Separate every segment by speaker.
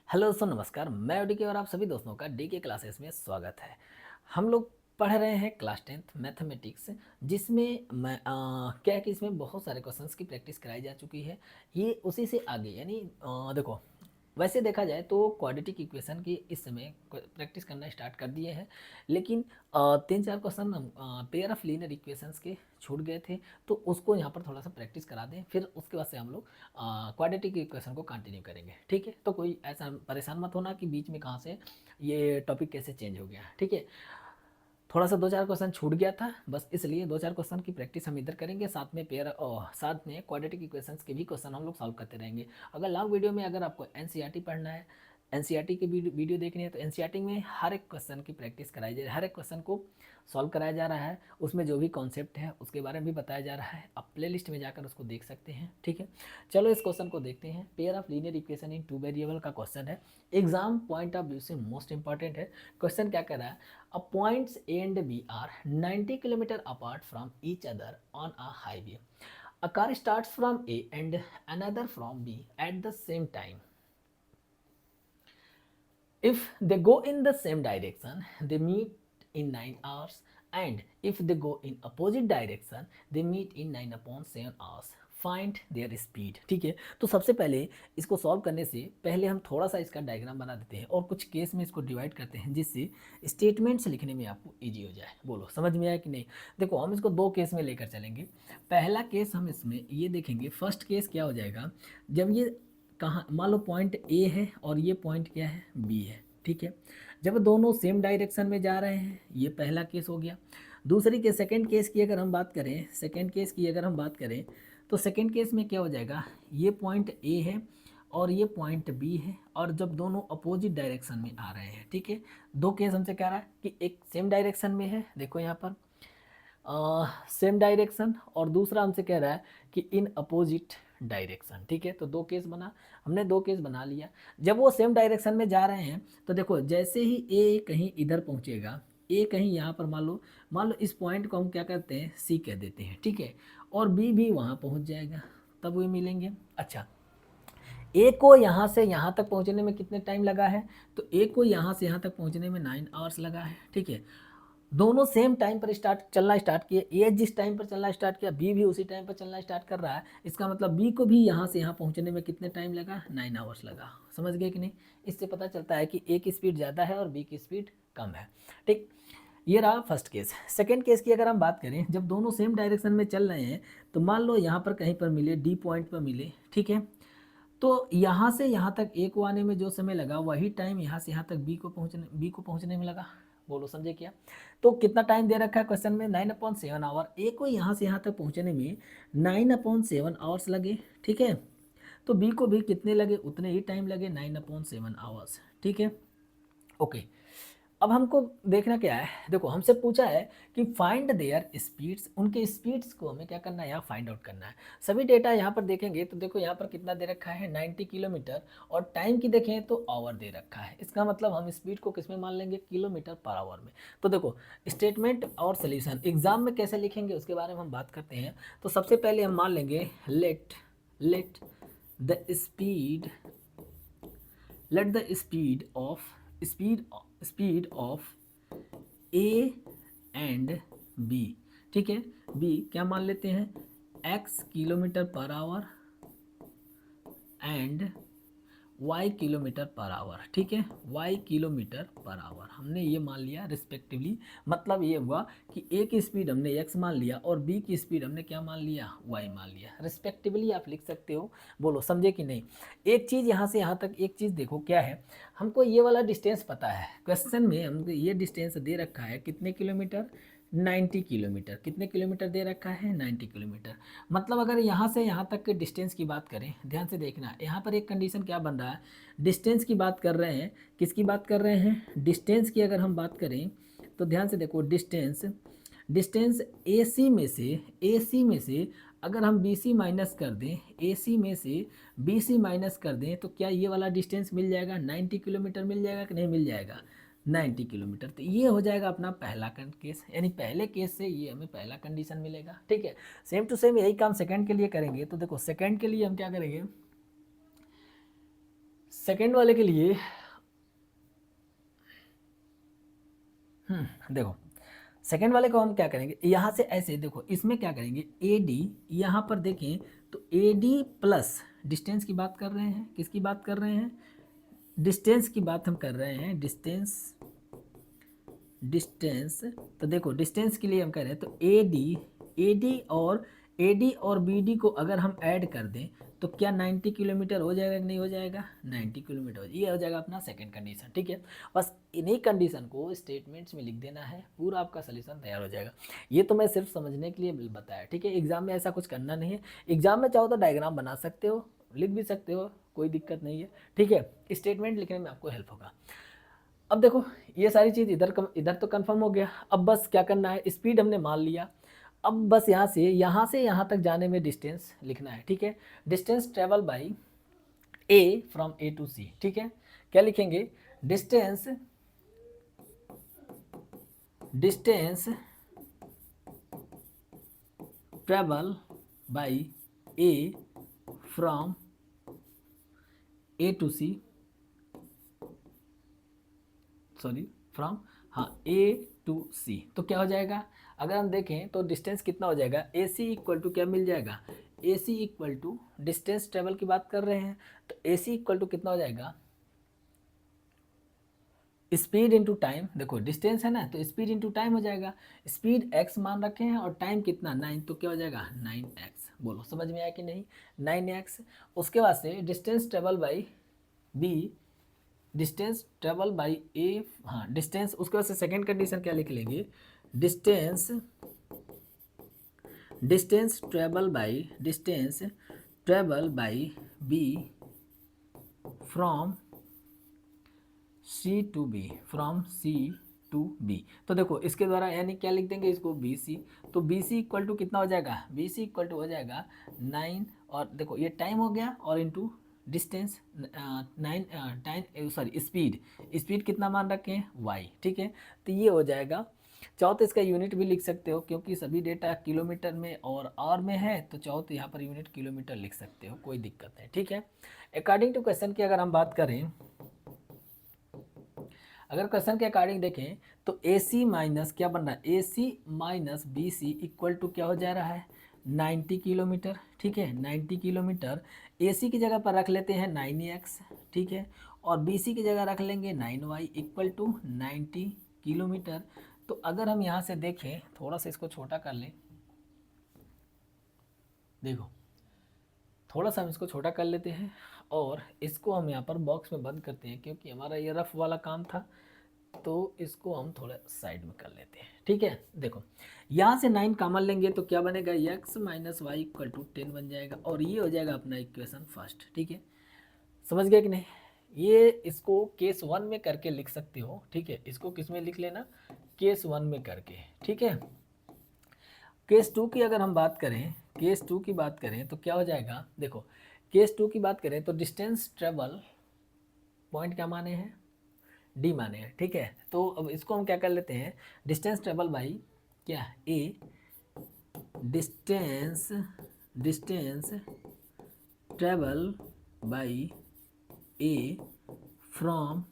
Speaker 1: Hello दोस्तों, नमस्कार। मैं डीके और आप सभी दोस्तों का डीके क्लासेस में स्वागत है। हम लोग पढ़ रहे हैं क्लास 10th मैथमेटिक्स, जिसमें क्या है कि इसमें बहुत सारे क्वेश्चंस की प्रैक्टिस कराई जा चुकी है। ये उसी से आगे यानी देखो, वैसे देखा जाए तो क्वाड्रेटिक इक्वेशन की इस समय प्रैक्टिस करना स्टार्ट कर दिए हैं, लेकिन तीन चार question pair of linear equations के छूट गए थे, तो उसको यहाँ पर थोड़ा सा प्रैक्टिस करा दें, फिर उसके बाद से हम लोग क्वाड्रेटिक इक्वेशन को कंटिन्यू करेंगे। ठीक है, तो कोई ऐसा परेशान मत होना कि बीच में कहाँ से ये टॉपिक कैसे चेंज हो गया। ठीक है, थोड़ा सा दो चार क्वेश्चन छूट गया था, बस इसलिए दो चार क्वेश्चन की प्रैक्टिस हम इधर करेंगे, साथ में साथ में क्वाड्रेटिक इक्वेशंस के भी क्वेश्चन हम लोग सॉल्व करते रहेंगे। अगर लॉन्ग वीडियो में अगर आपको एनसीईआरटी पढ़ना है, एनसीईआरटी की वीडियो देखनी है, तो एनसीईआरटी में हर एक क्वेश्चन की प्रैक्टिस कराई जा रही है, हर एक क्वेश्चन को सॉल्व कराया जा रहा है, उसमें जो भी कॉन्सेप्ट है उसके बारे में भी बताया जा रहा है। आप प्ले लिस्ट में जाकर उसको देख सकते हैं। ठीक है, चलो इस क्वेश्चन को देखते हैं। Pair of linear equation in two variable का क्वेश्चन है, एग्जाम पॉइंट ऑफ व्यू से मोस्ट इंपॉर्टेंट है। क्वेश्चन क्या कर रहा है, points A and B are 90 km apart from each other on a highway. A car starts from A and another from B at the same time. If they go in the same direction, they meet in 9 hours, and if they go in opposite direction, they meet in 9 upon 7 hours. Find there speed. ठीक है, तो सबसे पहले इसको solve करने से पहले हम थोड़ा सा इसका डायग्राम बना देते हैं और कुछ केस में इसको डिवाइड करते हैं, जिससे स्टेटमेंट्स लिखने में आपको इजी हो जाए। बोलो समझ में आया कि नहीं। देखो, हम इसको दो केस में लेकर चलेंगे। पहला केस हम इसमें ये देखेंगे, फर्स्ट केस क्या हो जाएगा, जब ये कहाँ मान लो पॉइंट ए है और ये पॉइंट क्या है, बी है। ठीक है, जब दोनों सेम डायरेक्शन में जा रहे हैं, ये पहला केस हो गया। दूसरी केस, सेकंड केस की अगर हम बात करें, सेकंड केस की अगर हम बात करें, तो सेकंड केस में क्या हो जाएगा, ये पॉइंट ए है और ये पॉइंट बी है, और जब दोनों अपोजिट डायरेक्शन में आ रहे हैं। ठीक है, दो केस हमसे कह रहा है कि एक सेम डायरेक्शन में है, देखो यहाँ पर सेम डायरेक्शन, और दूसरा हमसे कह रहा है कि इन अपोजिट डायरेक्शन। ठीक है, तो दो केस बना, हमने दो केस बना लिया। जब वो सेम डायरेक्शन में जा रहे हैं, तो देखो जैसे ही ए कहीं इधर पहुंचेगा, ए कहीं यहाँ पर मान लो इस पॉइंट को हम क्या करते हैं, सी कह देते हैं। ठीक है, और बी भी वहाँ पहुँच जाएगा, तब वो मिलेंगे। अच्छा, ए को यहाँ से यहाँ तक पहुँचने में कितने टाइम लगा है, तो ए को यहाँ से यहाँ तक पहुँचने में 9 आवर्स लगा है। ठीक है, दोनों सेम टाइम पर चलना स्टार्ट किए। ए जिस टाइम पर चलना स्टार्ट किया, बी भी उसी टाइम पर चलना स्टार्ट कर रहा है। इसका मतलब बी को भी यहाँ से यहाँ पहुँचने में कितने टाइम लगा, 9 आवर्स लगा। समझ गए कि नहीं। इससे पता चलता है कि ए की स्पीड ज़्यादा है और बी की स्पीड कम है। ठीक, ये रहा फर्स्ट केस। सेकेंड केस की अगर हम बात करें, जब दोनों सेम डायरेक्शन में चल रहे हैं, तो मान लो यहाँ पर कहीं पर मिले, डी पॉइंट पर मिले। ठीक है, तो यहाँ से यहाँ तक ए को आने में जो समय लगा, वही टाइम यहाँ से यहाँ तक बी को पहुँचने में लगा। बोलो समझे क्या। तो कितना टाइम दे रखा है क्वेश्चन में, 9/7 आवर। ए को यहाँ से यहाँ तक पहुँचने में 9/7 आवर्स लगे। ठीक है, तो बी को भी कितने लगे, उतने ही टाइम लगे, 9/7 आवर्स। ठीक है, ओके। अब हमको देखना क्या है, देखो हमसे पूछा है कि फाइंड देयर स्पीड्स, उनके स्पीड्स को हमें क्या करना है, यहाँ फाइंड आउट करना है। सभी डेटा यहाँ पर देखेंगे तो देखो यहाँ पर कितना दे रखा है, 90 किलोमीटर, और टाइम की देखें तो आवर दे रखा है। इसका मतलब हम स्पीड को किस में मान लेंगे, किलोमीटर पर आवर में। तो देखो, स्टेटमेंट और सोल्यूशन एग्जाम में कैसे लिखेंगे उसके बारे में हम बात करते हैं। तो सबसे पहले हम मान लेंगे let the speed let the speed of A and B. ठीक है, बी क्या मान लेते हैं, x kilometre per hour and y kilometre per hour. ठीक है, y किलोमीटर पर आवर हमने ये मान लिया रिस्पेक्टिवली। मतलब ये हुआ कि a की स्पीड हमने x मान लिया और b की स्पीड हमने क्या मान लिया, y मान लिया। रिस्पेक्टिवली आप लिख सकते हो। बोलो समझे कि नहीं। एक चीज़ यहाँ से यहाँ तक, एक चीज़ देखो क्या है, हमको ये वाला डिस्टेंस पता है, क्वेश्चन में हमको ये डिस्टेंस दे रखा है कितने किलोमीटर, 90 किलोमीटर। कितने किलोमीटर दे रखा है, 90 किलोमीटर। मतलब अगर यहाँ से यहाँ तक के डिस्टेंस की बात करें, ध्यान से देखना, यहाँ पर एक कंडीशन क्या बन रहा है, डिस्टेंस की बात कर रहे हैं। किसकी बात कर रहे हैं, डिस्टेंस की अगर हम बात करें तो ध्यान से देखो, डिस्टेंस ए सी में से अगर हम बी सी माइनस कर दें, ए सी में से बी सी माइनस कर दें, तो क्या ये वाला डिस्टेंस मिल जाएगा, 90 किलोमीटर मिल जाएगा कि नहीं मिल जाएगा, 90 किलोमीटर। तो ये हो जाएगा अपना पहला केस, यानी पहले केस से ये हमें पहला कंडीशन मिलेगा। ठीक है, सेम टू सेम यही काम सेकंड के लिए करेंगे। तो देखो सेकंड के लिए हम क्या करेंगे, सेकेंड वाले के लिए देखो सेकेंड वाले को हम क्या करेंगे, यहाँ से ऐसे देखो, इसमें क्या करेंगे, ए डी, यहाँ पर देखें तो ए डी प्लस डिस्टेंस की बात कर रहे हैं, किसकी बात कर रहे हैं, डिस्टेंस की बात हम कर रहे हैं, डिस्टेंस, डिस्टेंस। तो देखो डिस्टेंस के लिए हम कह रहे हैं तो ए डी और बी डी को अगर हम ऐड कर दें तो क्या 90 किलोमीटर हो जाएगा कि नहीं हो जाएगा, 90 किलोमीटर हो, ये हो जाएगा अपना सेकंड कंडीशन। ठीक है, बस इन्हीं कंडीशन को स्टेटमेंट्स में लिख देना है, पूरा आपका सोल्यूशन तैयार हो जाएगा। ये तो मैं सिर्फ समझने के लिए बताया। ठीक है, एग्जाम में ऐसा कुछ करना नहीं है। एग्जाम में चाहो तो डायग्राम बना सकते हो, लिख भी सकते हो, कोई दिक्कत नहीं है। ठीक है, स्टेटमेंट लिखने में आपको हेल्प होगा। अब देखो ये सारी चीज़ इधर तो कंफर्म हो गया। अब बस क्या करना है, स्पीड हमने मान लिया। अब बस यहाँ से यहाँ तक जाने में डिस्टेंस लिखना है। ठीक है, distance travel by A from A to C. ठीक है, क्या लिखेंगे, distance travel by A from A to C, sorry from, हाँ ए टू सी। तो क्या हो जाएगा, अगर हम देखें तो डिस्टेंस कितना हो जाएगा, ए सी इक्वल टू क्या मिल जाएगा, ए सी इक्वल टू डिस्टेंस ट्रेवल की बात कर रहे हैं तो ए सी इक्वल टू कितना हो जाएगा, स्पीड इंटू टाइम। देखो डिस्टेंस है ना तो स्पीड इंटू टाइम हो जाएगा। स्पीड x मान रखे हैं और टाइम कितना 9, तो क्या हो जाएगा 9x। बोलो समझ में आया कि नहीं, 9x। उसके बाद से distance travel by B, distance travel by A, हाँ डिस्टेंस, उसके बाद से सेकेंड कंडीशन क्या लिख लेंगे, distance travel by B from C to B, from C to B. तो देखो इसके द्वारा यानी क्या लिख देंगे इसको, बी सी। तो बी सी इक्वल टू कितना हो जाएगा, बी सी इक्वल टू हो जाएगा 9, और देखो ये टाइम हो गया और into distance 9, time sorry speed कितना मान रखे हैं y। ठीक है, तो ये हो जाएगा। चाहो तो इसका यूनिट भी लिख सकते हो, क्योंकि सभी डेटा किलोमीटर में और आवर में है, तो चाहो तो यहाँ पर यूनिट किलोमीटर लिख सकते हो, कोई दिक्कत नहीं। ठीक है, अकॉर्डिंग टू क्वेश्चन की अगर हम बात करें, अगर क्वेश्चन के अकॉर्डिंग देखें तो ए सी माइनस क्या बन रहा है, A C minus B C equal to क्या हो जा रहा है, 90 किलोमीटर। ठीक है, 90 किलोमीटर ए सी की जगह पर रख लेते हैं 9x। ठीक है, और बी सी की जगह रख लेंगे 9y इक्वल टू 90 किलोमीटर। तो अगर हम यहाँ से देखें, थोड़ा सा इसको छोटा कर लें, देखो थोड़ा सा हम इसको छोटा कर लेते हैं और इसको हम यहाँ पर बॉक्स में बंद करते हैं, क्योंकि हमारा ये रफ वाला काम था, तो इसको हम थोड़ा साइड में कर लेते हैं। ठीक है, देखो यहाँ से 9 कॉमन लेंगे तो क्या बनेगा, x minus Y equal to 10 बन जाएगा, और ये हो जाएगा अपना इक्वेशन फर्स्ट। ठीक है, समझ गए कि नहीं, ये इसको केस 1 में करके लिख सकते हो। ठीक है, इसको किस में लिख लेना, केस 1 में करके। ठीक है, केस 2 की अगर हम बात करें, केस 2 की बात करें तो क्या हो जाएगा, देखो केस 2 की बात करें तो डिस्टेंस ट्रेवल, पॉइंट क्या माने हैं, डी माने हैं। ठीक है, तो अब इसको हम क्या कर लेते हैं, डिस्टेंस ट्रेवल बाई क्या A, distance travel by A from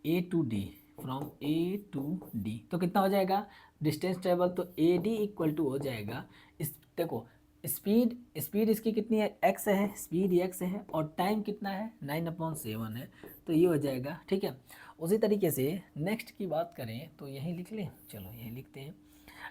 Speaker 1: A to D, from A to D. तो कितना हो जाएगा, डिस्टेंस ट्रेवल तो ए डी इक्वल टू हो जाएगा, इस देखो स्पीड इसकी कितनी है, x है, स्पीड x है, और टाइम कितना है 9/7 है, तो ये हो जाएगा। ठीक है, उसी तरीके से नेक्स्ट की बात करें तो यही लिख लें, चलो यही लिखते हैं,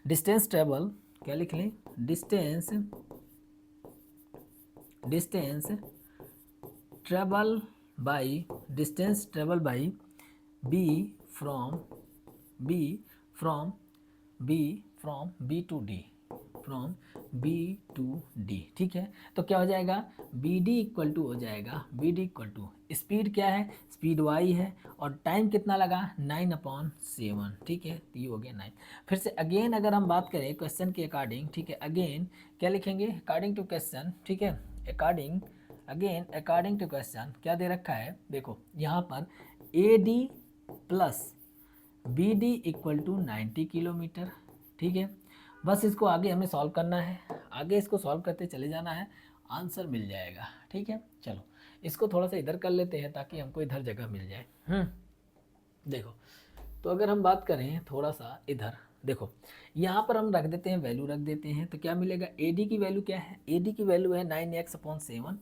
Speaker 1: डिस्टेंस ट्रेवल, क्या लिख लें, distance travel by B from B to D, from B to D. ठीक है, तो क्या हो जाएगा, बी डी इक्वल टू हो जाएगा, B D equal to speed क्या है, स्पीड वाई है, और टाइम कितना लगा 9/7। ठीक है, तो ये हो गया 9। फिर से अगेन अगर हम बात करें क्वेश्चन के अकॉर्डिंग, ठीक है, अगेन क्या लिखेंगे, अकॉर्डिंग टू क्वेश्चन। ठीक है, अकॉर्डिंग टू क्वेश्चन क्या दे रखा है, देखो यहाँ पर A D plus B D equal to 90 kilometre. ठीक है, बस इसको आगे हमें सॉल्व करना है, आगे इसको सॉल्व करते चले जाना है, आंसर मिल जाएगा। ठीक है, चलो इसको थोड़ा सा इधर कर लेते हैं ताकि हमको इधर जगह मिल जाए। देखो, तो अगर हम बात करें थोड़ा सा इधर, देखो यहाँ पर हम रख देते हैं, वैल्यू रख देते हैं, तो क्या मिलेगा, ए डी की वैल्यू क्या है, ए डी की वैल्यू है 9x/7,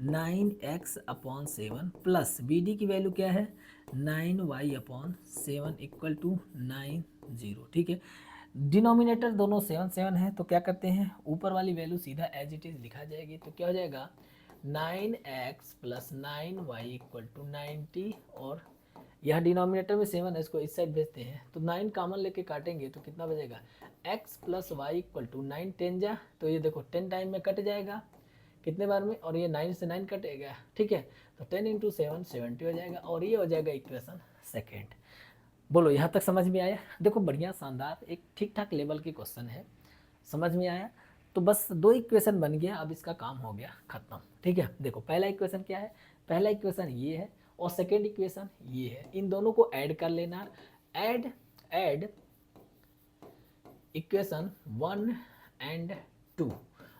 Speaker 1: 9x/7 plus B D की वैल्यू क्या है 9y/7 इक्वल टू 90। ठीक है, डिनोमिनेटर दोनों 7 है, तो क्या करते हैं, ऊपर वाली वैल्यू सीधा एज इट इज़ लिखा जाएगी, तो क्या हो जाएगा 9x+9y इक्वल टू 90, और यह डिनोमिनेटर में 7 है, इसको इस साइड भेजते हैं, तो 9 कॉमन लेके काटेंगे तो कितना बचेगा, x+y इक्वल टू 9 10 जा, तो ये देखो 10 टाइम में कट जाएगा, कितने बार में, और ये 9 से 9 कटेगा। ठीक है, तो 10 × 7 70 हो जाएगा, और ये हो जाएगा इक्वेशन सेकेंड। बोलो यहाँ तक समझ में आया। देखो बढ़िया शानदार एक ठीक ठाक लेवल की क्वेश्चन है, समझ में आया। तो बस 2 इक्वेशन बन गया, अब इसका काम हो गया खत्म। ठीक है, देखो पहला इक्वेशन क्या है, पहला इक्वेशन ये है और सेकेंड इक्वेशन ये है, इन दोनों को ऐड कर लेना, ऐड इक्वेशन 1 एंड 2,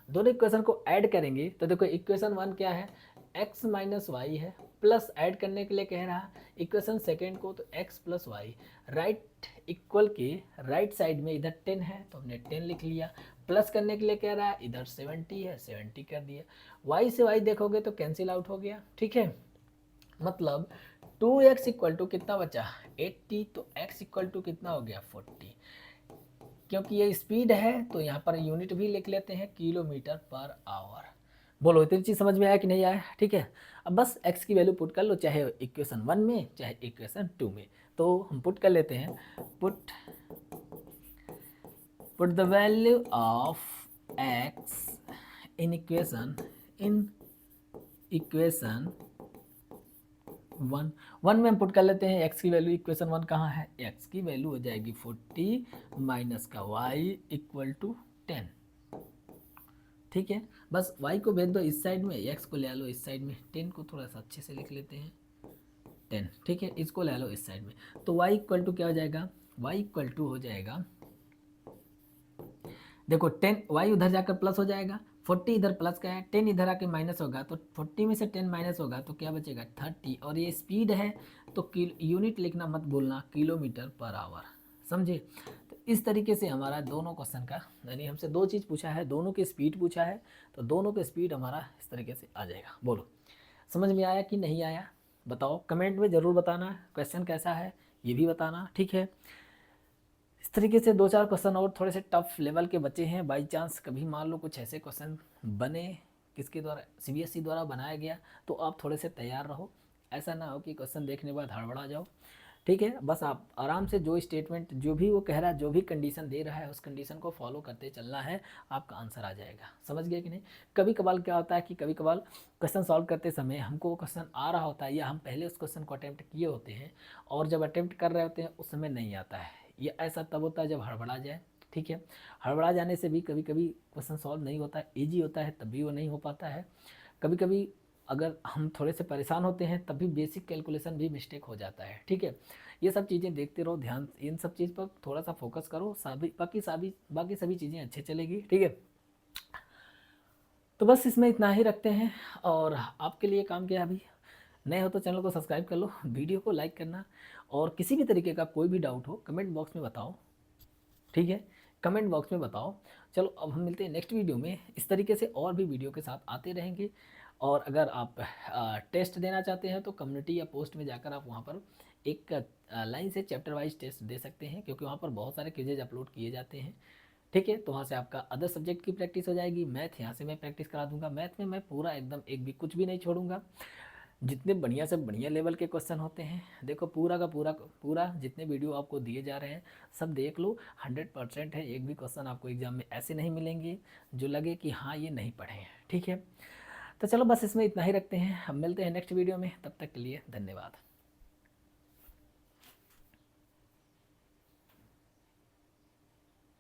Speaker 1: दोनों इक्वेशन को ऐड करेंगे तो देखो इक्वेशन 1 क्या है, x माइनस वाई है, प्लस ऐड करने के लिए कह रहा इक्वेशन सेकेंड को, तो x प्लस वाई, राइट इक्वल के राइट साइड में इधर 10 है तो हमने 10 लिख लिया, प्लस करने के लिए कह रहा है इधर 70 है 70 कर दिया, y से y देखोगे तो कैंसिल आउट हो गया। ठीक है, मतलब 2x इक्वल टू कितना बचा 80, तो x इक्वल टू कितना हो गया 40, क्योंकि ये स्पीड है तो यहाँ पर यूनिट भी लिख लेते हैं km/h। बोलो इतनी चीज़ समझ में आया कि नहीं आया। ठीक है, अब बस x की वैल्यू पुट कर लो, चाहे इक्वेशन 1 में चाहे इक्वेशन 2 में, तो हम पुट कर लेते हैं, put the value of x in equation 1 में हम पुट कर लेते हैं, x की वैल्यू इक्वेशन 1 कहाँ है, x की वैल्यू हो जाएगी 40 माइनस का y इक्वल टू 10। ठीक है, बस y को भेज दो इस साइड में, x को ले लो इस साइड में, 10 को थोड़ा सा अच्छे से लिख लेते हैं 10। ठीक है, इसको ले लो इस साइड में, तो y इक्वल टू क्या हो जाएगा, y इक्वल टू हो जाएगा, देखो 10 y उधर जाकर प्लस हो जाएगा, 40 इधर प्लस का है, 10 इधर आके माइनस होगा, तो 40 में से 10 माइनस होगा तो क्या बचेगा 30, और ये स्पीड है तो यूनिट लिखना मत भूलना, km/h। समझे, तो इस तरीके से हमारा दोनों क्वेश्चन का, यानी हमसे 2 चीज़ पूछा है, दोनों की स्पीड पूछा है, तो दोनों की स्पीड हमारा इस तरीके से आ जाएगा। बोलो समझ में आया कि नहीं आया, बताओ कमेंट में ज़रूर बताना, क्वेश्चन कैसा है ये भी बताना। ठीक है, इस तरीके से 2-4 क्वेश्चन और थोड़े से टफ लेवल के बचे हैं, बाई चांस कभी मान लो कुछ ऐसे क्वेश्चन बने किसके द्वारा, सीबीएसई द्वारा बनाया गया, तो आप थोड़े से तैयार रहो, ऐसा ना हो कि क्वेश्चन देखने के बाद हड़बड़ा जाओ। ठीक है, बस आप आराम से जो स्टेटमेंट जो भी वो कह रहा है, जो भी कंडीशन दे रहा है, उस कंडीशन को फॉलो करते चलना है, आपका आंसर आ जाएगा। समझ गए कि नहीं। कभी कभार क्या होता है कि कभी कभार क्वेश्चन सॉल्व करते समय हमको वो क्वेश्चन आ रहा होता है, या हम पहले उस क्वेश्चन को अटैम्प्ट किए होते हैं, और जब अटैम्प्ट कर रहे होते हैं उस समय नहीं आता है, ये ऐसा तब होता है जब हड़बड़ा जाए। ठीक है, हड़बड़ा जाने से भी कभी कभी क्वेश्चन सॉल्व नहीं होता है, ईजी होता है तब भी वो नहीं हो पाता है। कभी कभी अगर हम थोड़े से परेशान होते हैं तब भी बेसिक कैलकुलेशन भी मिस्टेक हो जाता है। ठीक है, ये सब चीज़ें देखते रहो, ध्यान इन सब चीज़ पर थोड़ा सा फोकस करो, बाकी सभी चीज़ें अच्छे चलेगी। ठीक है, तो बस इसमें इतना ही रखते हैं, और आपके लिए काम किया, अभी नए हो तो चैनल को सब्सक्राइब कर लो, वीडियो को लाइक करना, और किसी भी तरीके का कोई भी डाउट हो कमेंट बॉक्स में बताओ। ठीक है, कमेंट बॉक्स में बताओ। चलो अब हम मिलते हैं नेक्स्ट वीडियो में, इस तरीके से और भी वीडियो के साथ आते रहेंगे। और अगर आप टेस्ट देना चाहते हैं तो कम्युनिटी या पोस्ट में जाकर आप वहाँ पर एक लाइन से चैप्टर वाइज टेस्ट दे सकते हैं, क्योंकि वहाँ पर बहुत सारे क्विजेज अपलोड किए जाते हैं। ठीक है, तो वहाँ से आपका अदर सब्जेक्ट की प्रैक्टिस हो जाएगी, मैथ यहाँ से मैं प्रैक्टिस करा दूंगा, मैथ में मैं पूरा एकदम एक भी कुछ भी नहीं छोड़ूंगा, जितने बढ़िया से बढ़िया लेवल के क्वेश्चन होते हैं, देखो पूरा का पूरा जितने वीडियो आपको दिए जा रहे हैं सब देख लो, 100% है, एक भी क्वेश्चन आपको एग्जाम में ऐसे नहीं मिलेंगे जो लगे कि हाँ ये नहीं पढ़े हैं। ठीक है, तो चलो बस इसमें इतना ही रखते हैं, हम मिलते हैं नेक्स्ट वीडियो में, तब तक के लिए धन्यवाद।